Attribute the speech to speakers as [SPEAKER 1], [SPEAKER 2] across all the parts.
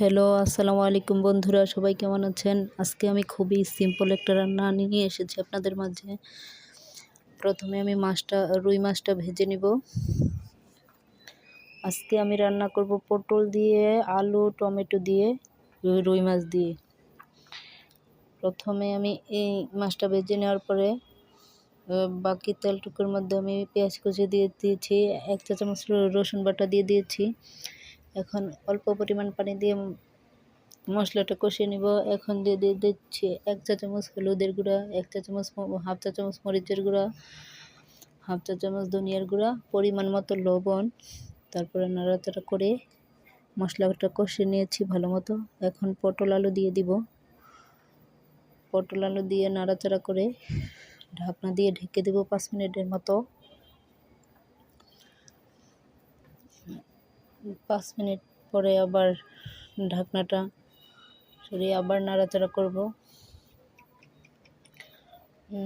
[SPEAKER 1] Hello, আসসালামু আলাইকুম বন্ধুরা, সবাই কেমন আছেন? আজকে আমি খুবই সিম্পল একটা রান্না নিয়ে এসেছি আপনাদের মাঝে। প্রথমে আমি রুই মাছটা ভেজে নিব। আজকে আমি রান্না করব পটল দিয়ে, আলু, টমেটো দিয়ে, রুই মাছ দিয়ে। প্রথমে আমি এই মাছটা ভেজে নেওয়ার পরে বাকি তেলটুকুর মধ্যে আমি পেঁয়াজ কুচি দিয়ে দিয়েছি, 1 চা চামচ রসুন বাটা দিয়ে দিয়েছি। এখন অল্প পরিমাণ পানি দিয়ে মশলাটা কষিয়ে নিব। এখন দিয়ে দিচ্ছি 1 চা চামচ হলুদের গুঁড়া, 1 চা চামচ হাফ চা চামচ মরিচের গুঁড়া, হাফ চা চামচ ধনিয়ার গুঁড়া, পরিমাণ মতো লবণ। তারপরে নাড়াচাড়া করে মশলাটা কষিয়ে নিয়েছি ভালো মতো। এখন পটল আলু দিয়ে দিব। পটল আলু দিয়ে নাড়াচাড়া করে ঢাকনা দিয়ে ঢেকে দেব 5 মিনিটের মতো। 5 মিনিট পরে আবার ঢাকনাটা সরিয়ে আবার নাড়াচাড়া করব।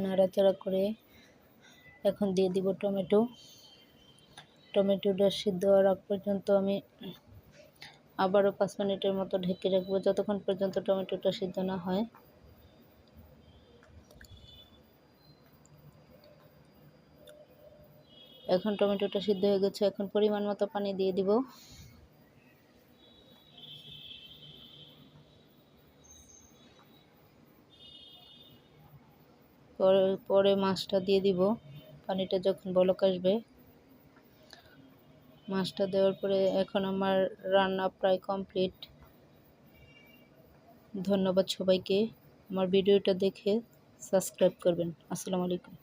[SPEAKER 1] নাড়াচাড়া করে এখন দিয়ে দিব টমেটোটা সিদ্ধ হওয়ার আগ পর্যন্ত আমি আবারও 5 মিনিটের মতো ঢেকে রাখবো, যতক্ষণ পর্যন্ত টমেটোটা সিদ্ধ না হয়। এখন টমেটোটা সিদ্ধ হয়ে গেছে। এখন পরিমাণ মতো পানি দিয়ে দিব। পরে মাছটা দিয়ে দিব। পানিটা যখন বলক আসবে, মাছটা দেওয়ার পরে এখন আমার রান্না প্রায় কমপ্লিট। ধন্যবাদ সবাইকে। আমার ভিডিওটা দেখে সাবস্ক্রাইব করবেন। আসসালামু আলাইকুম।